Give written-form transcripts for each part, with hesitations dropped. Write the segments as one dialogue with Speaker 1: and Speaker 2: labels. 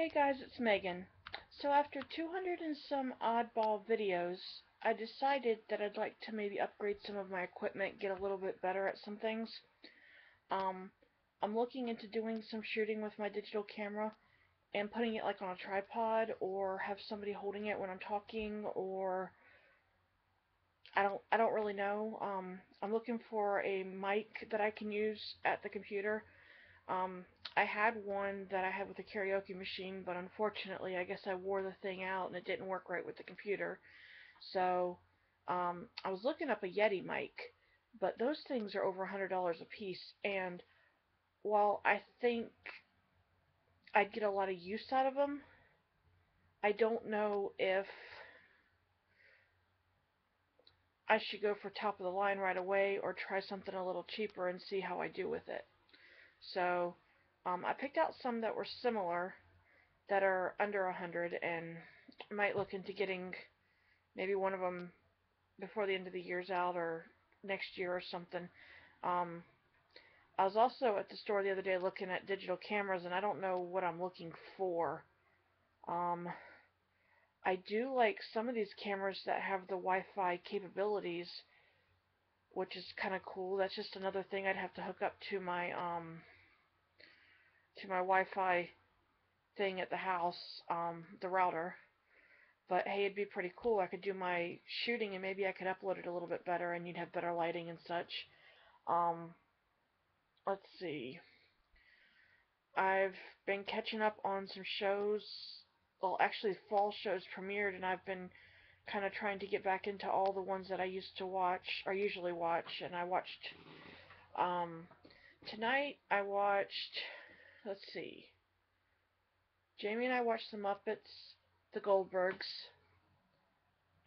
Speaker 1: Hey guys, it's Megan. So after 200 and some oddball videos, I decided that I'd like to maybe upgrade some of my equipment, get a little bit better at some things. Um, I'm looking into doing some shooting with my digital camera and putting it like on a tripod or have somebody holding it when I'm talking, or I don't really know. I'm looking for a mic that I can use at the computer. um, I had one that I had with a karaoke machine, but unfortunately, I guess I wore the thing out and it didn't work right with the computer. So, I was looking up a Yeti mic, but those things are over $100 a piece. And while I think I'd get a lot of use out of them, I don't know if I should go for top of the line right away or try something a little cheaper and see how I do with it. So, I picked out some that were similar that are under 100, and might look into getting maybe one of them before the end of the year's out or next year or something. Um, I was also at the store the other day looking at digital cameras, and I don't know what I'm looking for. Um, I do like some of these cameras that have the Wi-Fi capabilities, which is kind of cool. That's just another thing I'd have to hook up to my Wi-Fi thing at the house, the router. But hey, it'd be pretty cool. I could do my shooting and maybe I could upload it a little bit better and you'd have better lighting and such. Um, let's see. I've been catching up on some shows. Well, actually, fall shows premiered, and I've been kind of trying to get back into all the ones that I used to watch, or usually watch. And I watched, um, tonight I watched, let's see. Jamie and I watched The Muppets, The Goldbergs,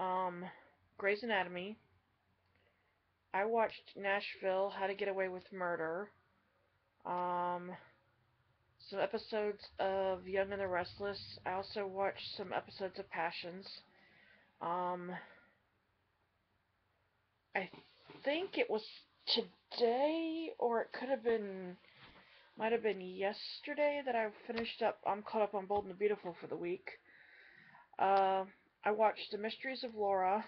Speaker 1: um, Grey's Anatomy. I watched Nashville, How to Get Away with Murder, um, some episodes of Young and the Restless. I also watched some episodes of Passions. Um, I think it was today, or it could have been, might have been yesterday that I finished up. I'm caught up on Bold and the Beautiful for the week. Uh, I watched The Mysteries of Laura.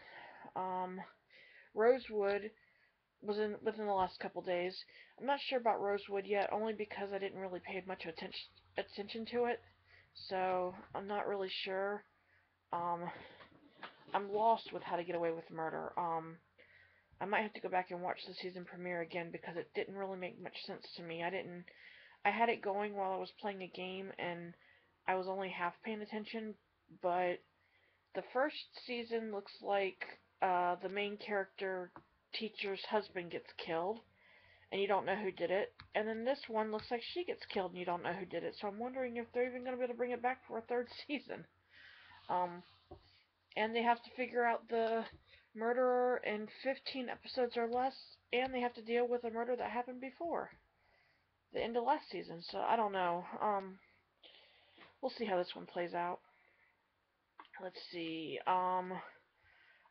Speaker 1: Um, Rosewood was in within the last couple days. I'm not sure about Rosewood yet, only because I didn't really pay much attention to it. So I'm not really sure. Um, I'm lost with How to Get Away with Murder. I might have to go back and watch the season premiere again because it didn't really make much sense to me. I had it going while I was playing a game and I was only half paying attention, but the first season looks like the main character teacher's husband gets killed and you don't know who did it. And then this one looks like she gets killed and you don't know who did it. So I'm wondering if they're even going to be able to bring it back for a third season. Um, and they have to figure out the murderer in 15 episodes or less, and they have to deal with a murder that happened before the end of last season. So I don't know. We'll see how this one plays out. Let's see. I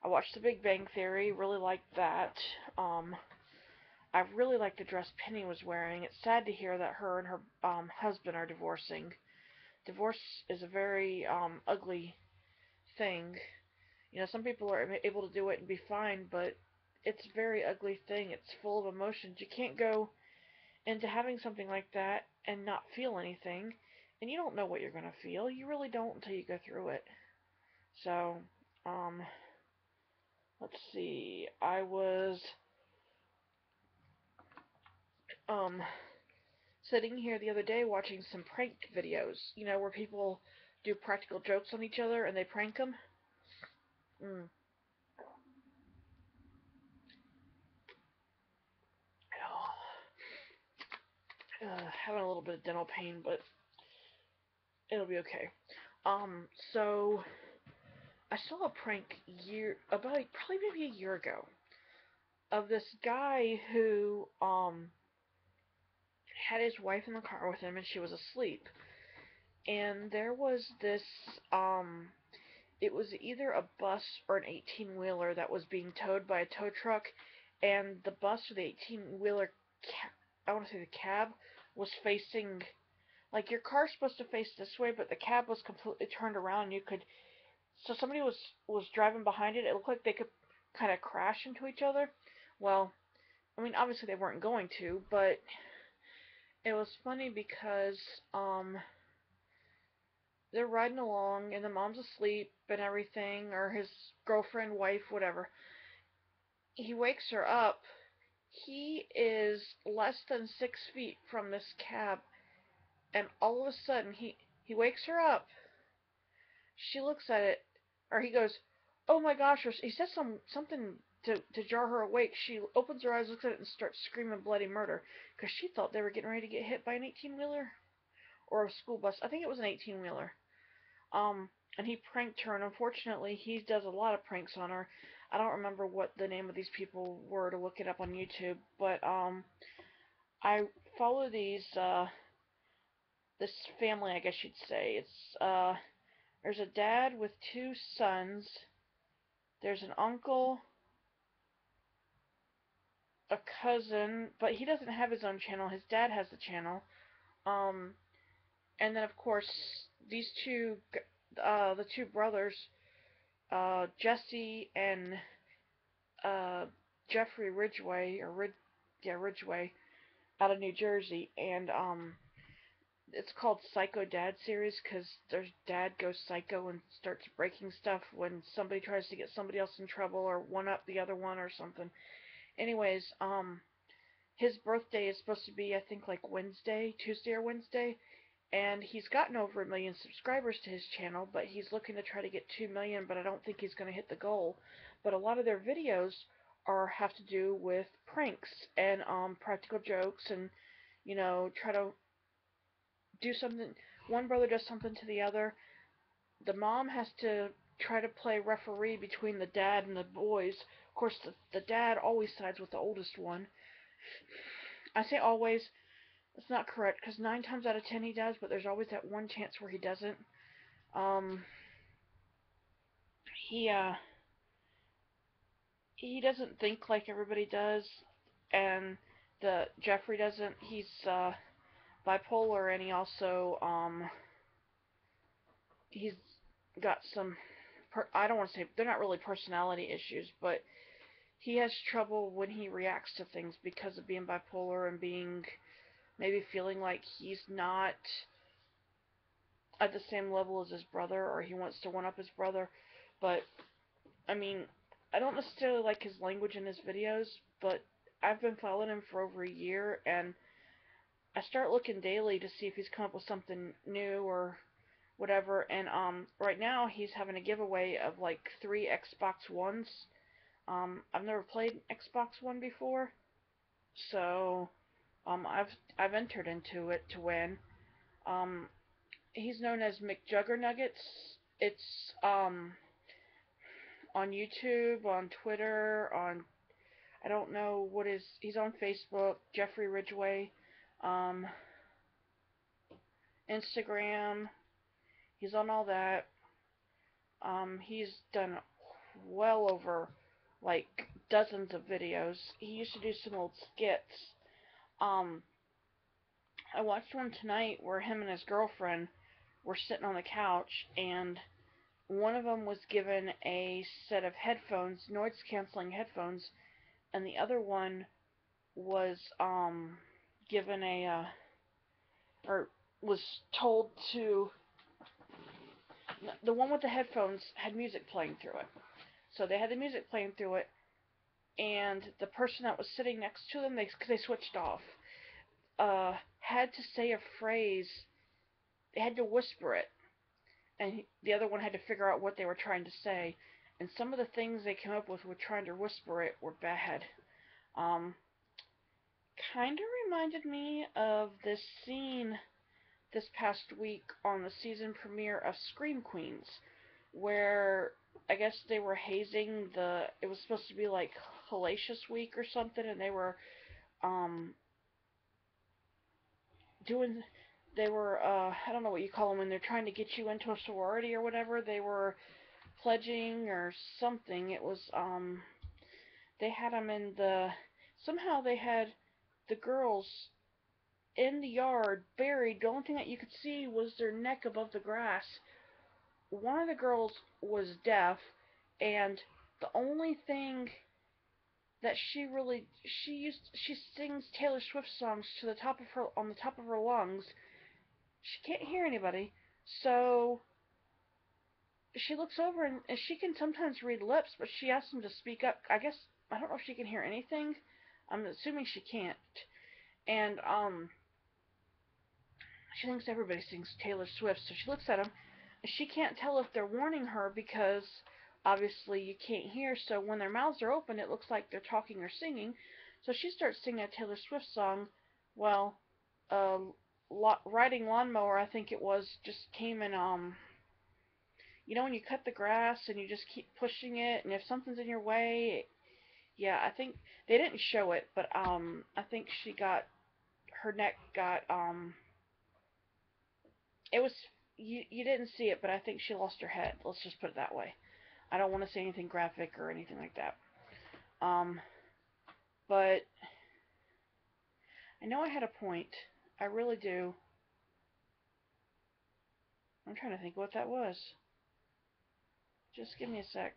Speaker 1: watched The Big Bang Theory. Really liked that. I really liked the dress Penny was wearing. It's sad to hear that her and her husband are divorcing. Divorce is a very ugly thing. You know, some people are able to do it and be fine, but it's a very ugly thing. It's full of emotions. You can't go into having something like that and not feel anything, and you don't know what you're going to feel. You really don't until you go through it. So, um, let's see. I was um sitting here the other day watching some prank videos, you know, where people do practical jokes on each other and they prank them. Mm. Having a little bit of dental pain, but it'll be okay. So I saw a prank about probably maybe a year ago of this guy who had his wife in the car with him and she was asleep. And there was this it was either a bus or an 18-wheeler that was being towed by a tow truck, and the bus or the 18-wheeler I want to say the cab was facing Like your car's supposed to face this way, but the cab was completely turned around. You could so somebody was driving behind it. It looked like they could kind of crash into each other. Well, I mean, obviously they weren't going to, but it was funny because um they're riding along and the mom's asleep and everything, or his girlfriend, wife, whatever. He wakes her up. He is less than 6 feet from this cab, and all of a sudden he wakes her up. She looks at it, or he goes, "Oh my gosh!" Or he says something to jar her awake. She opens her eyes, looks at it, and starts screaming bloody murder because she thought they were getting ready to get hit by an 18-wheeler or a school bus. I think it was an 18-wheeler. Um, and he pranked her, and unfortunately, he does a lot of pranks on her. I don't remember what the name of these people were to look it up on YouTube, but I follow this family, I guess you'd say. There's a dad with two sons. There's an uncle, a cousin, but he doesn't have his own channel. His dad has the channel. Um, and then of course these the two brothers, Jesse and uh, Jeffrey Ridgway, Ridgway, out of New Jersey, and it's called Psycho Dad series because their dad goes psycho and starts breaking stuff when somebody tries to get somebody else in trouble or one up the other one or something. Anyways, his birthday is supposed to be, I think, like Tuesday or Wednesday, and he's gotten over 1 million subscribers to his channel, but he's looking to try to get 2 million, but I don't think he's going to hit the goal. But a lot of their videos have to do with pranks and practical jokes, and try to do something. One brother does something to the other. The mom has to try to play referee between the dad and the boys. Of course, the dad always sides with the oldest one. I say always, it's not correct because 9 times out of 10 he does, but there's always that one chance where he doesn't. Um, he he doesn't think like everybody does, and the Jeffrey doesn't. He's bipolar, and he's got some. I don't want to say they're not really personality issues, but he has trouble when he reacts to things because of being bipolar and being maybe feeling like he's not at the same level as his brother, or he wants to one up his brother. But I mean, I don't necessarily like his language in his videos, but I've been following him for over a year, and I start looking daily to see if he's come up with something new or whatever. And right now he's having a giveaway of like 3 Xbox Ones. I've never played Xbox One before, so I've entered into it to win. Um, he's known as McJuggernuggets. It's on YouTube, on Twitter, on I don't know what is. He's on Facebook, Jeffrey Ridgway, um, Instagram. He's on all that. He's done well over like dozens of videos. He used to do some old skits. Um, I watched one tonight where him and his girlfriend were sitting on the couch, and one of them was given a set of headphones, noise canceling headphones, and the other one was given or was told to. The one with the headphones had music playing through it, so they had the music playing through it, and the person that was sitting next to them, because they switched off, had to say a phrase. They had to whisper it, and the other one had to figure out what they were trying to say. And some of the things they came up with trying to whisper it were bad. Um, Kind of reminded me of this scene this past week on the season premiere of Scream Queens, where I guess they were hazing it was supposed to be like Hellacious Week or something, and they were um doing they were I don't know what you call them when they're trying to get you into a sorority or whatever. They were pledging or something. It was they had them in the somehow they had the girls in the yard, buried. The only thing that you could see was their neck above the grass. One of the girls was deaf, and the only thing that she sings Taylor Swift songs to the top of her on the top of her lungs. She can't hear anybody, so she looks over and she can sometimes read lips, but she asks them to speak up. I guess I don't know if she can hear anything. I'm assuming she can't. And she thinks everybody sings Taylor Swift, so she looks at them. And she can't tell if they're warning her because obviously you can't hear. So when their mouths are open, it looks like they're talking or singing. So she starts singing a Taylor Swift song. Well, uh, riding lawnmower, I think it was, just came and when you cut the grass and you just keep pushing it, and if something's in your way, yeah, I think they didn't show it, but I think her neck got it was you didn't see it, but I think she lost her head. Let's just put it that way. I don't want to say anything graphic or anything like that. Um, but I know I had a point. I really do. I'm trying to think what that was. Just give me a sec.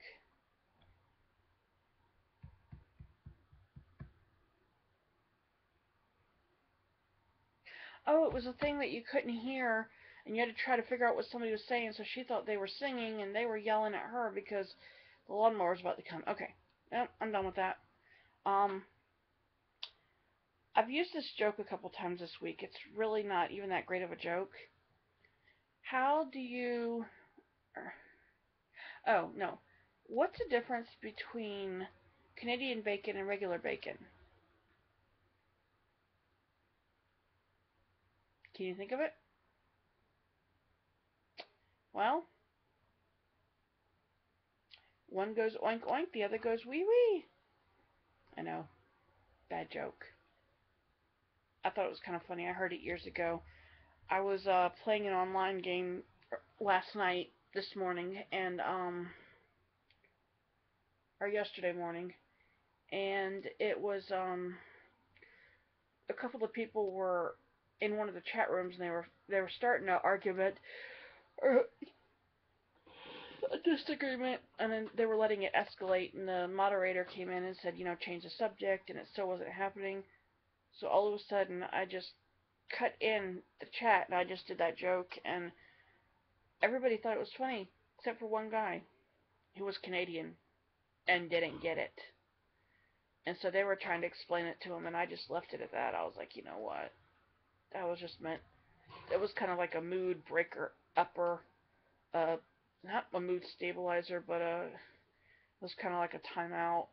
Speaker 1: Oh, it was a thing that you couldn't hear, and you had to try to figure out what somebody was saying. So she thought they were singing, and they were yelling at her because the lawnmower was about to come. Okay, yep, I'm done with that. Um, I've used this joke a couple times this week. It's really not even that great of a joke. How do you? Oh no, what's the difference between Canadian bacon and regular bacon? Can you think of it? Well, one goes oink oink, the other goes wee wee. I know, bad joke. I thought it was kind of funny. I heard it years ago. I was playing an online game last night, this morning, and or yesterday morning, and it was a couple of people were in one of the chat rooms, and they were starting an argument or a disagreement, and then they were letting it escalate, and the moderator came in and said, change the subject, and it still wasn't happening. So all of a sudden, I just cut in the chat, and I just did that joke, and everybody thought it was funny, except for one guy who was Canadian and didn't get it. And so they were trying to explain it to him, and I just left it at that. I was like, you know what? That was just meant. It was kind of like a mood breaker upper, uh, not a mood stabilizer, but it was kind of like a timeout.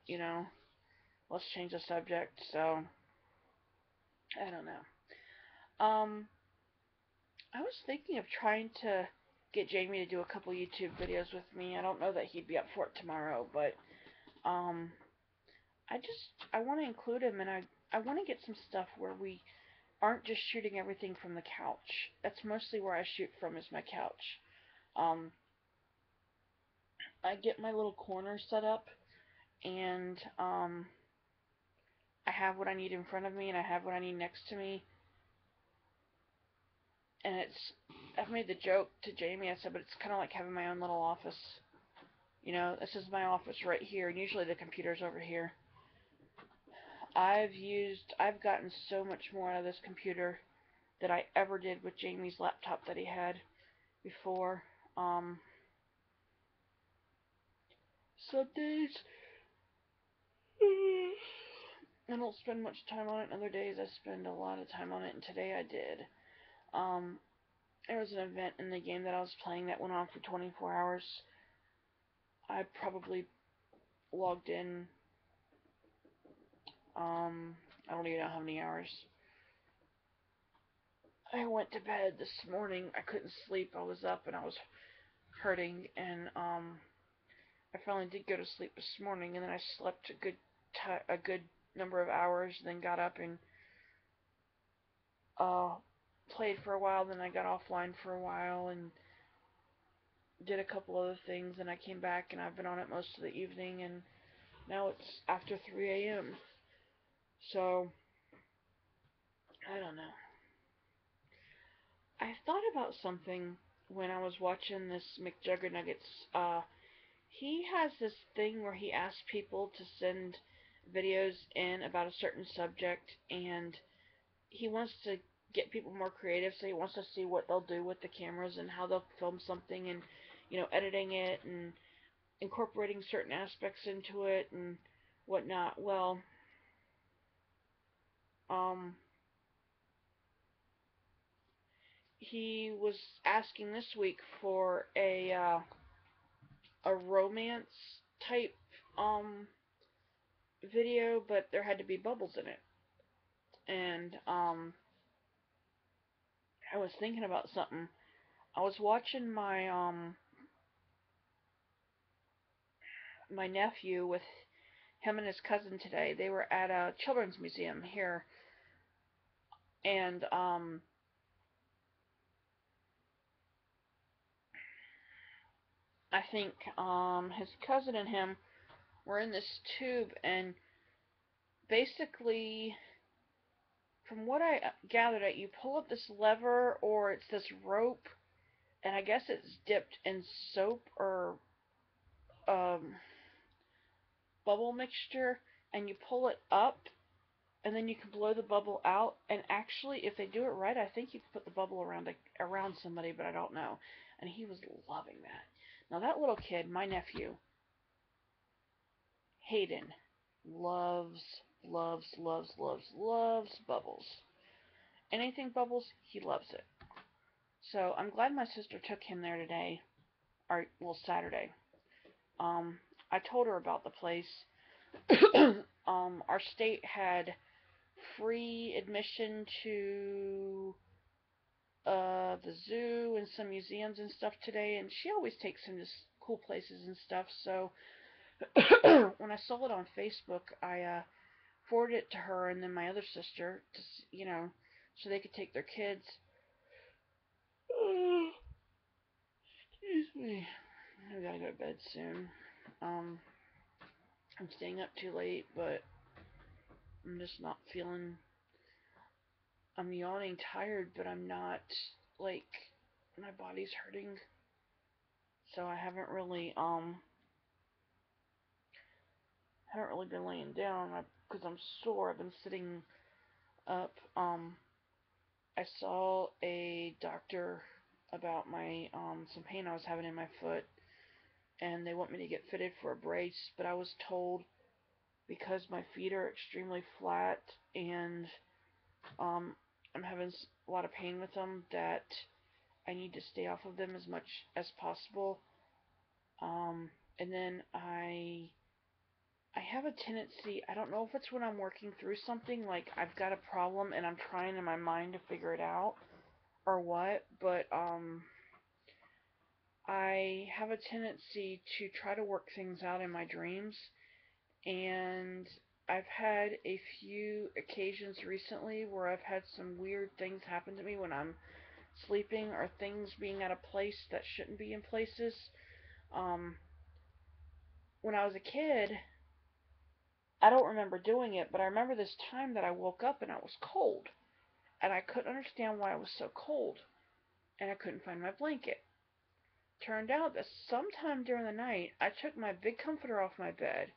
Speaker 1: Let's change the subject. So I don't know. I was thinking of trying to get Jamie to do a couple YouTube videos with me. I don't know that he'd be up for it tomorrow, but um, I want to include him, and I want to get some stuff where we aren't just shooting everything from the couch. That's mostly where I shoot from, is my couch. Um, I get my little corner set up, and I have what I need in front of me, and I have what I need next to me. And I've made the joke to Jamie. I said, but it's kind of like having my own little office. This is my office right here, and usually the computer's over here. I've gotten so much more out of this computer than I ever did with Jamie's laptop that he had before. Um, some days I don't spend much time on it, and other days I spend a lot of time on it, and today I did. Um, there was an event in the game that I was playing that went on for 24 hours. I probably logged in, I don't even know how many hours. I went to bed this morning. I couldn't sleep. I was up and I was hurting, and I finally did go to sleep this morning, and then I slept a good number of hours, and then got up and uh played for a while. Then I got offline for a while and did a couple other things, and I came back, and I've been on it most of the evening, and now it's after 3 a.m. So I don't know. I thought about something when I was watching this McJuggernuggets. He has this thing where he asks people to send videos in about a certain subject, and he wants to get people more creative, so he wants to see what they'll do with the cameras and how they'll film something and, editing it and incorporating certain aspects into it and whatnot. Well, um, he was asking this week for a romance type um video, but there had to be bubbles in it. And I was thinking about something. I was watching my nephew with him and his cousin today. They were at a children's museum here, and I think his cousin and him were in this tube, and basically, from what I gathered, you pull up this lever or it's this rope, and I guess it's dipped in soap or um, bubble mixture, and you pull it up, and then you can blow the bubble out. And actually, if they do it right, I think you can put the bubble around somebody, but I don't know. And he was loving that. Now that little kid, my nephew, Hayden, loves, loves, loves, loves, loves bubbles. Anything bubbles, he loves it. So I'm glad my sister took him there today, or well Saturday. Um, I told her about the place. Our state had free admission to the zoo and some museums and stuff today, and she always takes him to cool places and stuff. So when I saw it on Facebook, I forwarded it to her and then my other sister to so they could take their kids. Excuse me. I gotta go to bed soon. Um, I'm staying up too late, but I'm just not feeling. I'm yawning, tired, but I'm not like my body's hurting, so I haven't really been laying down because I'm sore. I've been sitting up. I saw a doctor about my some pain I was having in my foot, and they want me to get fitted for a brace, but I was told because my feet are extremely flat and um, I'm having a lot of pain with them that I need to stay off of them as much as possible. And then I have a tendency, I don't know if it's when I'm working through something, like I've got a problem and I'm trying in my mind to figure it out or what, but I have a tendency to try to work things out in my dreams, and I've had a few occasions recently where I've had some weird things happen to me when I'm sleeping, or things being out of place that shouldn't be in places. Um, when I was a kid, I don't remember doing it, but I remember this time that I woke up and I was cold, and I couldn't understand why I was so cold, and I couldn't find my blanket. Turned out that sometime during the night, I took my big comforter off my bed.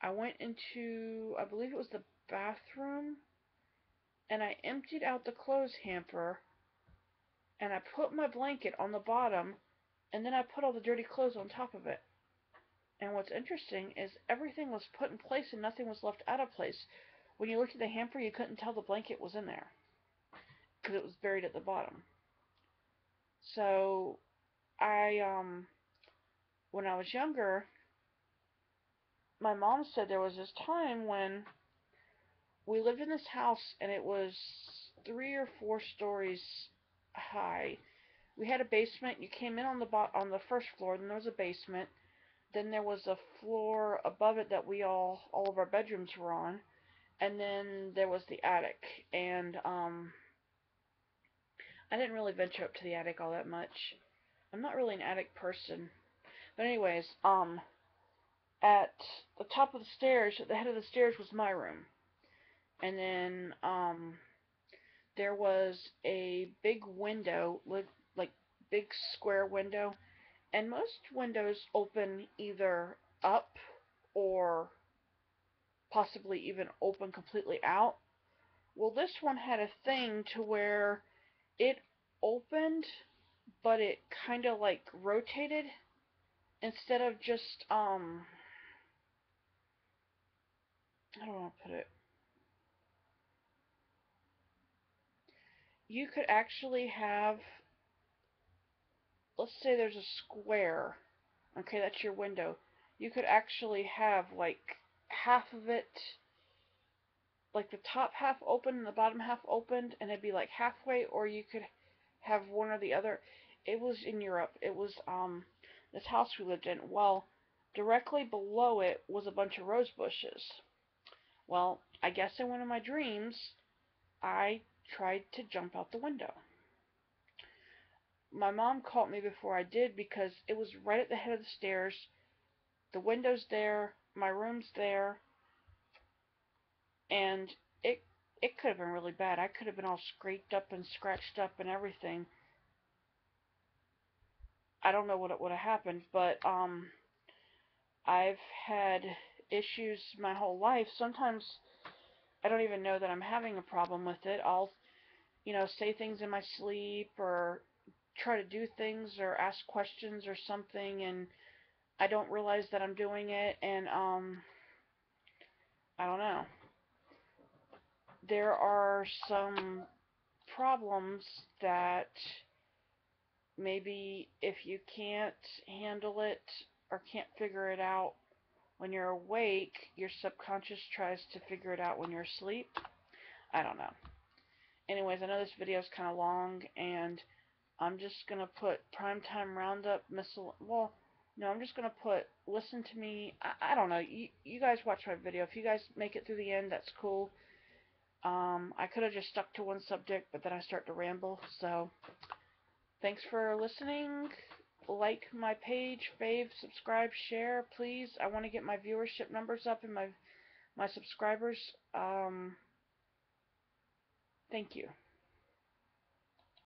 Speaker 1: I went into, I believe it was the bathroom, and I emptied out the clothes hamper, and I put my blanket on the bottom, and then I put all the dirty clothes on top of it. And what's interesting is everything was put in place and nothing was left out of place. When you looked at the hamper, you couldn't tell the blanket was in there because it was buried at the bottom. So when I was younger, my mom said there was this time when we lived in this house and it was 3 or 4 stories high. We had a basement. You came in on the first floor, then there was a basement. Then there was a floor above it that all of our bedrooms were on, and then there was the attic. And I didn't really venture up to the attic all that much. I'm not really an attic person. But anyways, at the top of the stairs, at the head of the stairs was my room. And then there was a big window, like big square window, and most windows open either up or possibly even open completely out. Well, this one had a thing to where it opened, but it kind of like rotated instead of just I don't want to put it. You could actually have, let's say there's a square. Okay, that's your window. You could actually have like half of it, like the top half open and the bottom half opened, and it'd be like halfway, or you could have one or the other. It was in Europe. It was this house we lived in. Well, directly below it was a bunch of rose bushes. Well, I guess in one of my dreams, I tried to jump out the window. My mom caught me before I did because it was right at the head of the stairs. The window's there, my room's there, and it it could have been really bad. I could have been all scraped up and scratched up and everything. I don't know what would have happened, but I've had issues my whole life. Sometimes I don't even know that I'm having a problem with it. I'll, say things in my sleep or try to do things or ask questions or something, and I don't realize that I'm doing it, and I don't know. There are some problems that maybe if you can't handle it or can't figure it out when you're awake, your subconscious tries to figure it out when you're asleep. I don't know. Anyways, I know this video is kind of long, and I'm just going to put Primetime Roundup Well, no, I'm just going to put Listen to Me. I don't know. You guys watch my video. If you guys make it through the end, that's cool. I could have just stuck to one subject, but then I start to ramble. So, thanks for listening. Like my page, fave, subscribe, share, please. I want to get my viewership numbers up and my subscribers. Thank you.